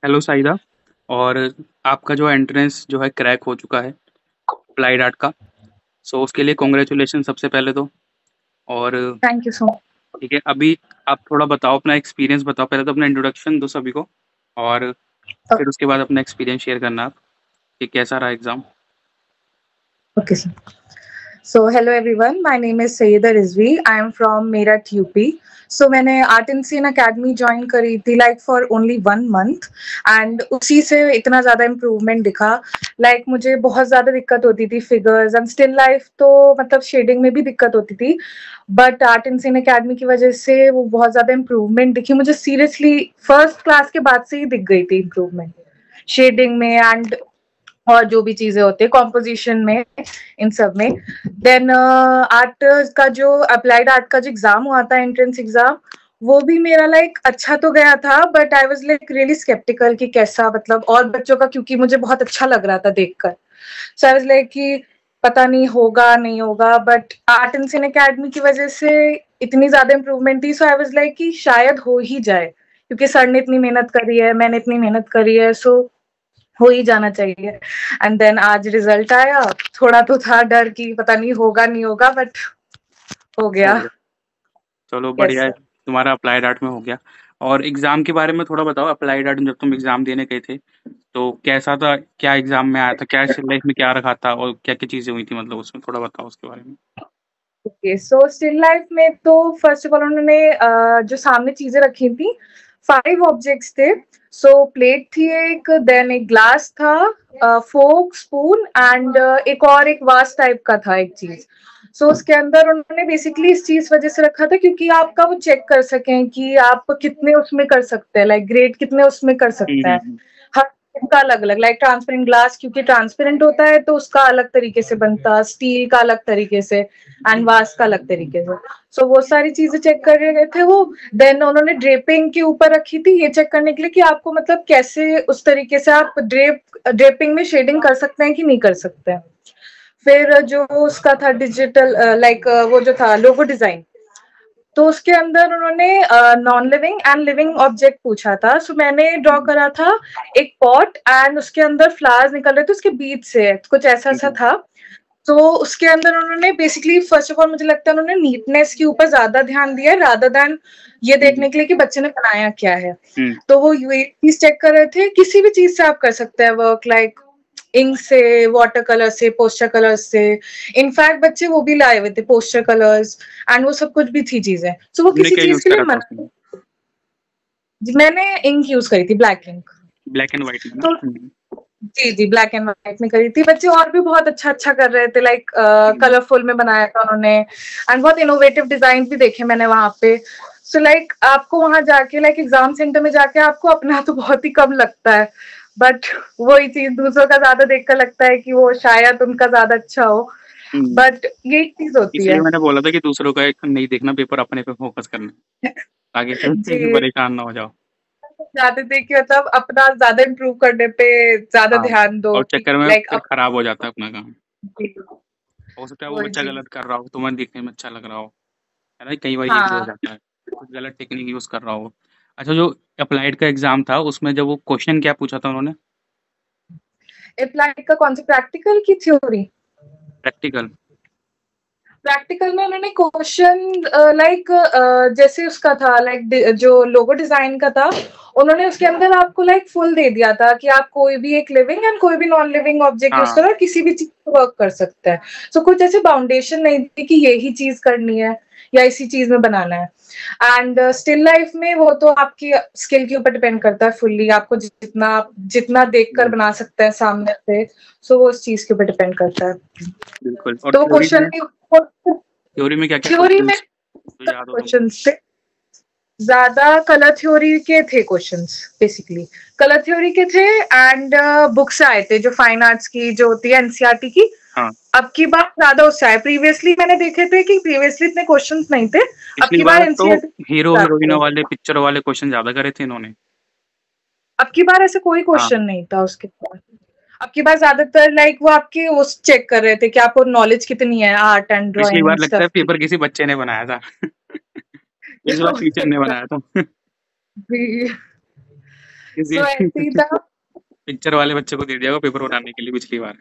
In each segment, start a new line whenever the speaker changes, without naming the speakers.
Hello Saida. और आपका जो एंट्रेंस जो है क्रैक हो चुका है अप्लाइड आर्ट का। सो उसके लिए कॉन्ग्रेचुलेशन सबसे पहले तो। और
थैंक यू सो मच।
ठीक है, अभी आप थोड़ा बताओ, अपना एक्सपीरियंस बताओ। पहले तो अपना इंट्रोडक्शन दो सभी को, और फिर उसके बाद अपना एक्सपीरियंस शेयर करना आप कि कैसा रहा exam.
Okay sir. So hello everyone, my name is Syeda Rizvi. I am from Meerut UP. So मैंने art in scene academy join करी थी like for only 1 month. And उसी से इतना ज़्यादा इम्प्रूवमेंट दिखा। लाइक मुझे बहुत ज़्यादा दिक्कत होती थी फिगर्स एंड स्टिल लाइफ, तो मतलब शेडिंग में भी दिक्कत होती थी। But art in scene academy की वजह से वो बहुत ज़्यादा इम्प्रूवमेंट दिखी मुझे। सीरियसली फर्स्ट क्लास के बाद से ही दिख गई थी इम्प्रूवमेंट शेडिंग में एंड और जो भी चीजें होती है कॉम्पोजिशन में, इन सब में। देन आर्ट का जो अप्लाइड आर्ट का जो एग्जाम हुआ था, एंट्रेंस एग्जाम, वो भी मेरा लाइक अच्छा तो गया था, but I was like really sceptical कि कैसा, मतलब और बच्चों का, क्योंकि मुझे बहुत अच्छा लग रहा था देखकर। सो आई वाज लाइक कि पता नहीं होगा नहीं होगा, but art and scene academy की वजह से इतनी ज्यादा इम्प्रूवमेंट थी। सो आई वाज लाइक कि शायद हो ही जाए, क्योंकि सर ने इतनी मेहनत करी है, मैंने इतनी मेहनत करी है, सो हो ही जाना चाहिए। एंड देन आज रिजल्ट आया। थोड़ा तो था डर कि पता नहीं होगा नहीं होगा, बट हो
हो
गया।
गया, चलो
यस
बढ़िया है,
सर।
तुम्हारा अप्लाइड आर्ट में हो गया। और एग्ज़ाम के बारे में थोड़ा बताओ। अप्लाइड आर्ट में जब तुम एग्ज़ाम देने गए थे तो कैसा था, क्या एग्ज़ाम में आया था, क्या लाइफ में क्या रखा था और क्या क्या चीज़ें हुई थी, मतलब उसमें थोड़ा बताओ उसके बारे में।
ओके, सो स्टिल लाइफ में तो फर्स्ट ऑफ ऑल उन्होंने जो सामने चीजें रखी थी, 5 ऑब्जेक्ट्स थे। सो प्लेट थी एक, देन एक ग्लास था, फोक स्पून एंड एक वास टाइप का था एक चीज। सो उसके अंदर उन्होंने बेसिकली इस चीज वजह से रखा था क्योंकि आपका वो चेक कर सकें कि आप कितने उसमें कर सकते हैं, लाइक ग्रेड कितने उसमें कर सकते हैं।
हम्म।
हर का अलग अलग, लाइक ट्रांसपेरेंट ग्लास क्योंकि ट्रांसपेरेंट होता है तो उसका अलग तरीके से बनता, स्टील का अलग तरीके से एंड वास का अलग तरीके से। सो वो सारी चीजें चेक कर रहे थे वो। देन उन्होंने ड्रेपिंग के ऊपर रखी थी ये चेक करने के लिए कि आपको मतलब कैसे उस तरीके से आप ड्रेपिंग में शेडिंग कर सकते हैं कि नहीं कर सकते हैं। फिर जो उसका था डिजिटल, लाइक वो जो था लोगो डिजाइन, तो उसके अंदर उन्होंने non living and living object पूछा था। सो मैंने ड्रॉ
हम्म।
करा था एक पॉट एंड उसके अंदर फ्लावर्स निकल रहे थे उसके बीच से, कुछ ऐसा सा
हम्म।
था। तो उसके अंदर उन्होंने बेसिकली फर्स्ट ऑफ ऑल मुझे लगता है उन्होंने नीटनेस के ऊपर ज्यादा ध्यान दिया रादर देन ये
हम्म।
देखने के लिए कि बच्चे ने बनाया क्या है।
हम्म।
तो वो ये चीज चेक कर रहे थे, किसी भी चीज से आप कर सकते हैं वर्क, लाइक इंक से, वाटर कलर से, पोस्टर कलर्स से। इनफैक्ट बच्चे वो भी लाए हुए थे पोस्टर कलर्स एंड वो सब कुछ भी थी चीजें। सो वो
तुमने
किसी
क्या
चीज
यूज़
के लिए
करा था उसमें?
मना। मैंने इंक यूज करी थी, black ink.
Black and white में ना?
तो जी जी, ब्लैक एंड व्हाइट में करी थी। बच्चे और भी बहुत अच्छा अच्छा कर रहे थे, लाइक
हम्म।
कलरफुल में बनाया था उन्होंने एंड बहुत इनोवेटिव डिजाइन भी देखे मैंने वहां पे। सो लाइक आपको वहां जाके, लाइक एग्जाम सेंटर में जाके आपको अपना तो बहुत ही कम लगता है, बट वही चीज दूसरों का ज्यादा देखकर लगता है कि वो शायद उनका ज्यादा अच्छा हो।
हम्म।
बट यही चीज होती
इसलिए
है।
मैंने बोला था कि दूसरों का एक नहीं देखना, पेपर अपने पे फोकस करना, ताकि फिर
जी,
परेशान ना हो जाओ।
चाहते थे कि मतलब अपना ज्यादा इम्प्रूव करने पे ज्यादा
हाँ,
ध्यान दो
और
कि
चक्कर में
लाइक
फिर
अब।
खराब हो जाता है अपना काम।
जी,
हो सकता है वो
वही
बच्चा
चीज।
गलत कर रहा हो, तुम्हें दिखने में अच्छा लग रहा हो, है ना? कई बार ये भी हो
हाँ,
जाता है, कुछ गलत टेक्निक यूज़ कर रहा हो। अच्छा, जो अप्लाइड का एग्ज़ाम था उसमें जब वो क्वेश्चन क्या पूछा था उन्होंने?
अप्लाई का कौन सी, प्रैक्टिकल की थ्योरी?
प्रैक्टिकल।
प्रैक्टिकल में उन्होंने क्वेश्चन लाइक जैसे उसका था, लाइक जो लोगो डिजाइन का था, उन्होंने उसके अंदर आपको लाइक फुल दे दिया था कि आप कोई भी एक लिविंग एंड कोई भी नॉन लिविंग ऑब्जेक्ट यूज
हाँ।
करो और किसी भी चीज को वर्क कर सकते हैं। सो कुछ ऐसे बाउंडेशन नहीं थी कि यही चीज करनी है या इसी चीज में बनाना है। एंड स्टिल लाइफ में वो तो आपकी स्किल के ऊपर डिपेंड करता है फुल्ली, आपको जितना जितना देख कर
हम्म।
बना सकते हैं सामने से। सो वो उस चीज के ऊपर डिपेंड करता है।
बिल्कुल। और
तो वो क्वेश्चन भी,
थ्योरी में क्या क्या
थ्योरी में
क्वेश्चंस जो याद हो तुमको?
क्वेश्चन थे ज्यादा। कलर थ्योरी के थे क्वेश्चंस, बेसिकली कलर थ्योरी के थे एंड बुक से आए थे जो फाइन आर्ट्स की जो होती है, एनसीईआरटी की।
हाँ।
अब की बार ज्यादा उससे आए, प्रीवियसली मैंने देखे थे कि प्रीवियसली इतने क्वेश्चंस नहीं थे। अब
पिछली
की बार
बार तो
एनसीईआरटी
हीरो हीरोइनों
थे।
वाले, पिक्चर वाले क्वेश्चन ज़्यादा करे थे इन्होंने।
अब की बार ऐसे कोई
हाँ,
क्वेश्चन नहीं था उसके बाद। अब की बार ज्यादातर लाइक वो आपकी वो चेक कर रहे थे कि आपको नॉलेज कितनी है आर्ट एंड
पिछली
ड्राइंग
बार लगता है
स्टफ की।
पेपर किसी बच्चे ने बनाया था। इस बार
हो
टीचर ने
सकता
बनाया था।
है। सो ऐसे ही था।
पिक्चर वाले बच्चे को दे दिया होगा पेपर बनाने के लिए पिछली बार।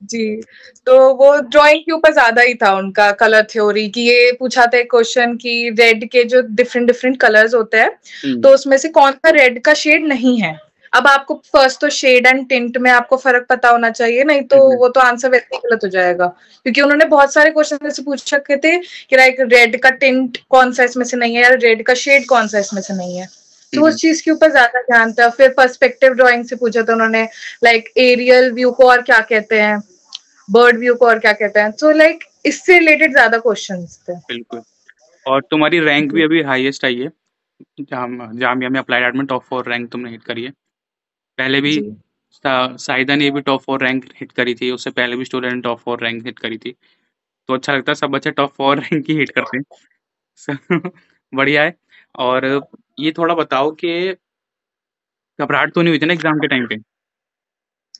जी, तो वो ड्राइंग के ऊपर ज्यादा ही था उनका कलर थ्योरी कि ये पूछा था एक क्वेश्चन कि रेड के जो डिफरेंट डिफरेंट कलर्स होते हैं तो उसमें से कौन सा रेड का शेड नहीं है। अब आपको फर्स्ट तो शेड एंड टिंट में आपको फर्क पता होना चाहिए, नहीं तो वो तो आंसर वैसे ही गलत हो जाएगा, क्योंकि उन्होंने बहुत सारे क्वेश्चन ऐसे पूछ रखे थे कि लाइक रेड का टिंट कौन सा इसमें से नहीं है या रेड का शेड कौन सा इसमें से नहीं है। तो उस चीज के ऊपर ज्यादा ध्यान था। फिर पर्सपेक्टिव ड्राइंग से पूछा था उन्होंने, लाइक एरियल व्यू को और क्या कहते हैं, बर्ड व्यू को और क्या कहते हैं, तो लाइक इससे रिलेटेड ज्यादा क्वेश्चंस थे।
बिल्कुल। और तुम्हारी रैंक भी अभी हाईएस्ट आई है जामिया में, अप्लाइड आर्ट में टॉप 4 रैंक तुमने हिट करी है। पहले भी
जी
साइदा ने भी टॉप 4 रैंक हिट करी थी, उससे पहले भी स्टूडेंट ने टॉप 4 रैंक हिट करी थी। तो अच्छा लगता है सब बच्चे टॉप 4 रैंक ही हिट करते हैं। बढ़िया है। और ये थोड़ा बताओ कि घबराहट तो नहीं हुई थी ना एग्जाम के टाइम पे?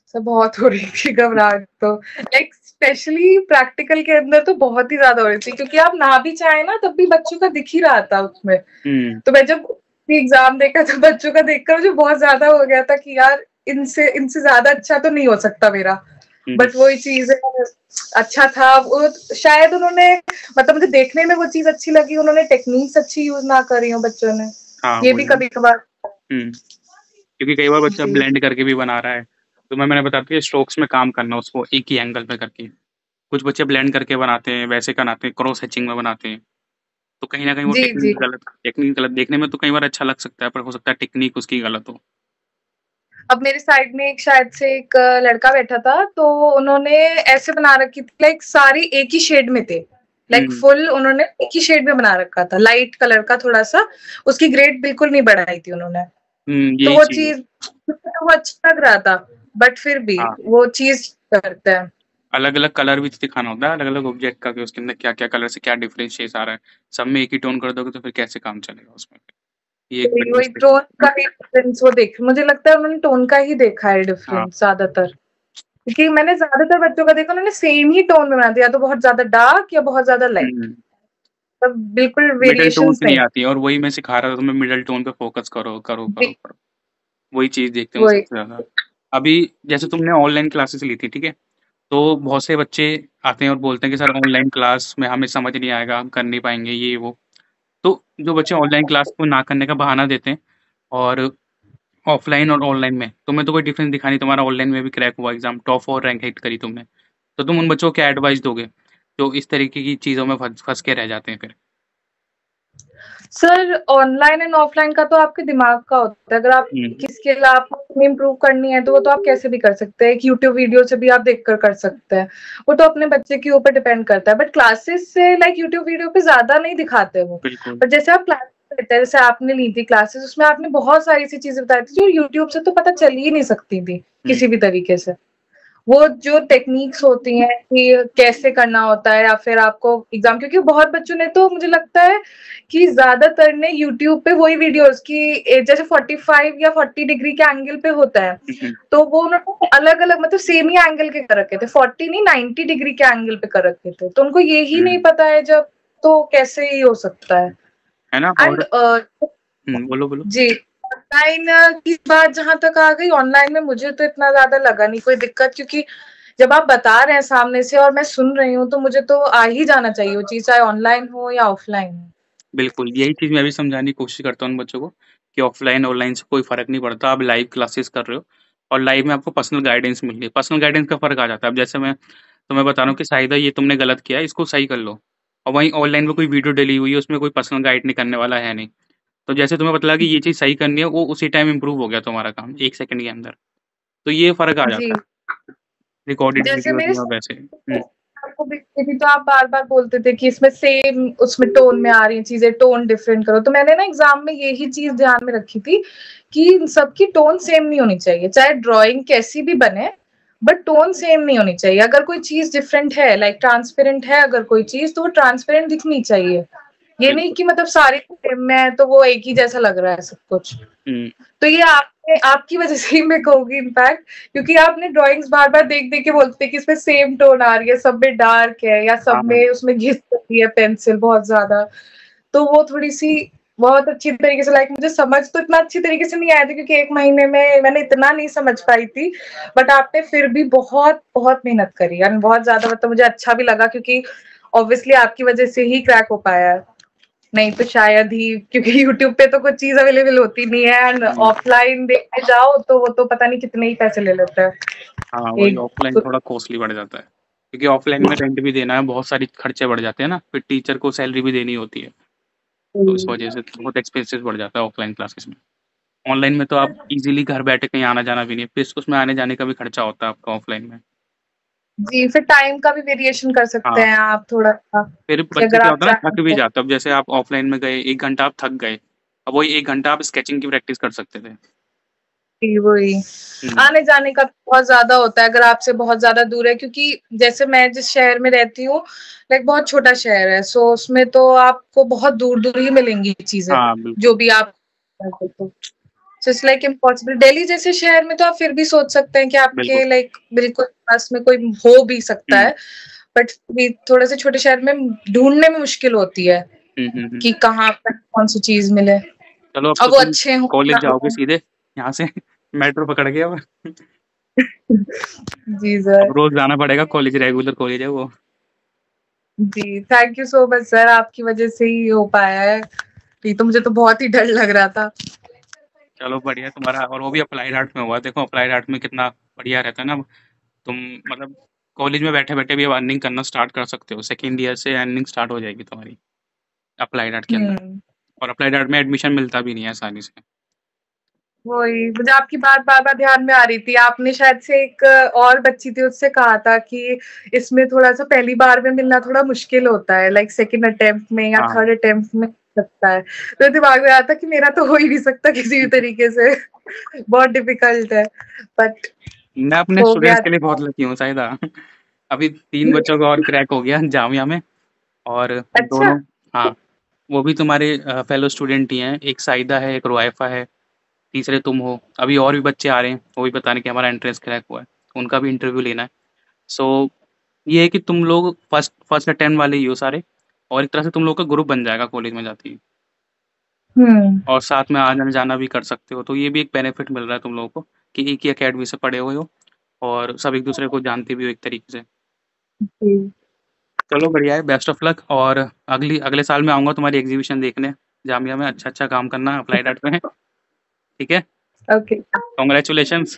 सब बहुत हो रही थी घबराहट तो, लाइक स्पेशली प्रैक्टिकल के अंदर तो बहुत ही ज्यादा हो रही थी, क्योंकि आप ना भी चाहे ना तब भी बच्चों का दिख ही रहा था उसमें। तो मैं जब एग्जाम देखा तो बच्चों का देखकर मुझे बहुत ज्यादा हो गया था कि यार इनसे इनसे ज्यादा अच्छा तो नहीं हो सकता मेरा। बट वही चीज है, अच्छा था वो, शायद उन्होंने मतलब मुझे देखने में वो चीज अच्छी लगी, उन्होंने टेक्निक्स अच्छी यूज ना करी हो बच्चों ने,
हाँ
ये भी
वही।
कभी कभार।
क्योंकि कई बार बच्चा
जी
ब्लेंड करके भी बना रहा है, तो मैंने बताती है स्ट्रोक्स में काम करना उसको एक ही एंगल पे करके। कुछ बच्चे ब्लेंड करके बनाते हैं, वैसे बनाते हैं, क्रॉस हैचिंग में बनाते हैं। तो कहीं ना कहीं वो
जी जी।
टेक्निक गलत देखने में तो कई बार अच्छा लग सकता है, पर हो सकता है टेक्निक उसकी गलत हो।
अब मेरे साइड में एक शायद से एक लड़का बैठा था, तो उन्होंने ऐसे बना रखी थी लाइक सारी एक ही शेड में थे, लाइक फुल उन्होंने एक ही शेड में बना रखा था, लाइट कलर का थोड़ा सा, उसकी ग्रेड बिल्कुल नहीं बढ़ाई थी उन्होंने। तो
यही
वो
चीज है।
चीज वो अच्छा लग रहा था, बट फिर भी
हाँ,
वो चीज करते हैं।
अलग अलग कलर भी दिखाना होता है अलग अलग ऑब्जेक्ट का, कि उसके अंदर क्या क्या कलर से क्या डिफरेंशिएट आ रहा है। सब में एक ही टोन कर दोगे तो फिर कैसे काम चलेगा उसमें? ये एक बड़ी
वही
मुश्किल।
टोन का ही डिफरेंस वो देख, मुझे लगता है उन्होंने टोन का ही देखा है
हाँ।
डिफरेंस ज्यादातर, क्योंकि मैंने ज्यादातर बच्चों का देखा उन्होंने सेम ही टोन में बना दिया, तो बहुत ज्यादा डार्क या बहुत ज्यादा लाइट, तब बिल्कुल
मिडल टोन
वेरिएशंस
से नहीं
नहीं।
आती है, और वही मैं सिखा रहा था तुम्हें, मिडल टोन पे फोकस करो करो करो
जी,
करो। वही चीज़ देखते हैं
वही।
सबसे ज़्यादा। अभी जैसे तुमने ऑनलाइन क्लासेस ली थी, ठीक है? तो बहुत से बच्चे आते हैं और बोलते हैं कि सर ऑनलाइन क्लास में हमें समझ नहीं आएगा, हम कर नहीं पाएँगे ये वो। तो जो बच्चे ऑनलाइन क्लास को ना करने का बहाना देते हैं, और ऑफलाइन और ऑनलाइन में तुम्हें तो कोई डिफरेंस दिखा नहीं, तुम्हारा ऑनलाइन में भी क्रैक हुआ एग्ज़ाम, टॉप 4 रैंक हिट करी तुमने। तो तुम उन बच्चों को क्या एडवाइस दोगे, जो इस तरीके की चीज़ों में फँस फँस के रह जाते हैं फिर?
सर ऑनलाइन एंड ऑफलाइन का तो आपके दिमाग का होता है, अगर आप
हुँ,
की स्किल आपको इम्प्रूव करनी है तो वो तो आप कैसे भी कर सकते हैं, एक यूट्यूब वीडियो से भी आप देखकर कर सकते हैं, वो तो अपने बच्चे के ऊपर डिपेंड करता है। बट क्लासेस से लाइक यूट्यूब वीडियो पे ज्यादा नहीं दिखाते वो,
बिल्कुल।
पर जैसे आप क्लासेस लेते हैं, जैसे आपने ली थी क्लासेस, उसमें आपने बहुत सारी ऐसी चीजें बताई थी जो यूट्यूब से तो पता चल ही नहीं सकती थी
हुँ,
किसी भी तरीके से। वो जो टेक्निक्स होती हैं कि कैसे करना होता है, या फिर आपको एग्जाम, क्योंकि बहुत बच्चों ने तो मुझे लगता है कि ज्यादातर ने यूट्यूब पे वही वीडियोस की जैसे 45 या 40 डिग्री के एंगल पे होता है,
हुँ, हुँ,
तो वो उन्होंने अलग अलग मतलब सेम ही एंगल के कर रखे थे, 40 नहीं 90 डिग्री के एंगल पे कर रखे थे, तो उनको ये ही नहीं
हुँ।
पता है जब, तो कैसे ही हो सकता है।
है ना?
एंड
और बोलो, बोलो।
जी, ऑनलाइन की बात जहां तक आ गई, ऑनलाइन में मुझे तो इतना ज्यादा लगा नहीं कोई दिक्कत, क्योंकि जब आप बता रहे हैं सामने से और मैं सुन रही हूँ तो मुझे तो आ ही जाना चाहिए वो चीज, चाहे ऑनलाइन हो या ऑफलाइन हो।
बिल्कुल, यही चीज़ मैं भी समझाने की कोशिश करता हूँ उन बच्चों को, कि ऑफ़लाइन, ऑनलाइन से कोई फ़र्क नहीं पड़ता। आप लाइव क्लासेस कर रहे हो और लाइव में आपको पर्सनल गाइडेंस मिल रही है। पर्सनल गाइडेंस का फ़र्क आ जाता है। अब जैसे मैं तुम्हें बता रहा हूँ कि शाहिदा ये तुमने गलत किया है, इसको सही कर लो। और वहीं ऑनलाइन में कोई वीडियो डली हुई है, उसमें कोई पर्सनल गाइड नहीं करने वाला है नहीं। तो जैसे तुम्हें पता लगा कि ये चीज़ सही करनी है, वो उसी टाइम इम्प्रूव हो गया तुम्हारा काम 1 सेकंड के अंदर। तो ये फ़र्क आ
जी,
जाता है, रिकॉर्डेड
जैसे
वीडियोज़
मेरे
में और वैसे।
आपको भी थी, तो आप बार बार बोलते थे कि इसमें सेम उसमें टोन में आ रही हैं चीजें, टोन डिफरेंट करो, तो मैंने ना एग्जाम में यही चीज ध्यान में रखी थी कि सबकी टोन सेम नहीं होनी चाहिए, चाहे ड्राइंग कैसी भी बने, बट टोन सेम नहीं होनी चाहिए। अगर कोई चीज डिफरेंट है, लाइक ट्रांसपेरेंट है अगर कोई चीज, तो वो ट्रांसपेरेंट दिखनी चाहिए, ये नहीं
बिल्कुल।
कि मतलब सारी सेम में है तो वो एक ही जैसा लग रहा है सब कुछ।
हुँ,
तो ये आपने आपकी वजह से ही मैं कहूंगी इनफैक्ट, क्योंकि आपने ड्राइंग्स बार बार देख देख के बोलते हैं कि इसमें सेम टोन आ रही है, सब में डार्क है या सब
हाँ,
में उसमें घिस रही है पेंसिल बहुत ज्यादा, तो वो थोड़ी सी बहुत अच्छी तरीके से, लाइक मुझे समझ तो इतना अच्छी तरीके से नहीं आया था क्योंकि 1 महीने में मैंने इतना नहीं समझ पाई थी। बट आपने फिर भी बहुत बहुत मेहनत करी एंड बहुत ज्यादा, मतलब मुझे अच्छा भी लगा क्योंकि ऑब्वियसली आपकी वजह से ही क्रैक हो पाया है। नहीं तो शायद ही, क्योंकि यूट्यूब पे तो कुछ चीज अवेलेबल होती नहीं है एंड ऑफलाइन देखने जाओ तो वो तो पता नहीं कितने ही पैसे ले लेते हैं।
हाँ, वही
एक
ऑफलाइन थोड़ा कॉस्टली बढ़ जाता है। क्योंकि ऑफलाइन में रेंट भी देना है, बहुत सारी खर्चे बढ़ जाते हैं ना, फिर टीचर को सैलरी भी देनी होती है, तो इस वजह से बहुत एक्सपेंसेस बढ़ जाता है ऑफलाइन क्लासेस में। ऑनलाइन में तो आप इजीली घर बैठे कहीं आना-जाना भी नहीं है, फिर उसमें आने-जाने का भी खर्चा होता है आपका ऑफलाइन में।
जी, फिर टाइम का भी वेरिएशन कर सकते
हाँ,
हैं आप थोड़ा-सा
फिर
कि
बच्चे
अगर
क्या
आप
होता है ना,
चाहें
थक भी
तो।
जाते हैं। अब जैसे आप ऑफलाइन में गए, 1 घंटा आप थक गए, अब वही 1 घंटा आप स्केचिंग की प्रैक्टिस कर सकते थे।
जी, वही।
हुँ,
आने-जाने का बहुत ज़्यादा होता है अगर आपसे बहुत ज़्यादा दूर है, क्योंकि जैसे मैं जिस शहर में रहती हूँ, लाइक बहुत छोटा शहर है, सो उसमें तो आपको बहुत दूर-दूर ही मिलेंगी चीज़ें,
हाँ,
जो
बिल्कुल।
भी आप तो। So it's like impossible. Delhi जैसे शहर में तो आप फिर भी सोच सकते हैं कि
बिल्कुल।
आपके लाइक बिल्कुल पास में कोई हो भी सकता
हुँ,
है, बट भी थोड़े से छोटे शहर में ढूँढने में मुश्किल होती है
हुँ, हुँ, हुँ।
कि कहाँ पर कौन-सी चीज़ मिले
चलो अब
और
तो
वो
तुम
अच्छे हों
कॉलेज
ना
जाओगे
हों।
सीधे यहाँ से मेट्रो पकड़ के अब।
जी, सर।
अब रोज़ जाना पड़ेगा कॉलेज, रेगुलर कॉलेज है वो।
जी, thank you so much sir, आपकी वज़ह से ही हो पाया है। नहीं तो मुझे तो बहुत ही डर लग रहा था।
चलो बढ़िया तुम्हारा, और वो भी अप्लाइड आर्ट में हुआ। देखो अप्लाइड आर्ट में कितना बढ़िया रहता है ना, तुम मतलब कॉलेज में बैठे-बैठे भी अब अर्निंग करना स्टार्ट कर सकते हो। सेकंड ईयर से अर्निंग स्टार्ट हो जाएगी तुम्हारी अप्लाइड आर्ट के अंदर।
हुँ।
और अप्लाइड आर्ट में एडमिशन मिलता भी नहीं है आसानी से।
वही, मुझे आपकी बात बार-बार ध्यान में आ रही थी। आपने शायद से एक और बच्ची थी उससे कहा था कि इसमें थोड़ा-सा पहली बार में मिलना थोड़ा मुश्किल होता है, लाइक सेकंड अटेम्प्ट में या
हाँ,
थर्ड अटेम्प्ट में सकता है। तो दिमाग में आया था कि मेरा तो हो ही नहीं सकता किसी भी तरीके से। बहुत डिफिकल्ट है, बट
मैं अपने
हो गया।
स्टूडेंट्स के लिए बहुत लकी हूँ शायद। अभी 3 बच्चों का और क्रैक हो गया जामिया में, और
अच्छा।
दोनों, हाँ, वो भी तुम्हारे फेलो स्टूडेंट ही हैं। एक साइदा है, एक रुआइफा है, तीसरे तुम हो। अभी और भी बच्चे आ रहे हैं, वो भी बता रहे हैं कि हमारा एंट्रेंस क्रैक हुआ है, उनका भी इंटरव्यू लेना है। सो ये है कि तुम लोग फर्स्ट फर्स्ट अटेम्प्ट वाले ही हो सारे, और एक तरह से तुम लोग का ग्रुप बन जाएगा कॉलेज में जाते ही,
हुँ।
और साथ में आना-जाना भी कर सकते हो। तो ये भी एक बेनिफिट मिल रहा है तुम लोगों को कि एक ही अकेडमी से पढ़े हुए हो और सब एक-दूसरे को जानते भी हो एक तरीके से।
जी।
चलो बढ़िया है, बेस्ट ऑफ लक। और अगले साल मैं आऊँगा तुम्हारी एग्ज़िबिशन देखने जामिया में। अच्छा-अच्छा काम करना अप्लाइड आर्ट में, ठीक है?
Okay.
Congratulations.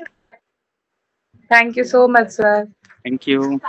Thank you so much sir.
Thank you.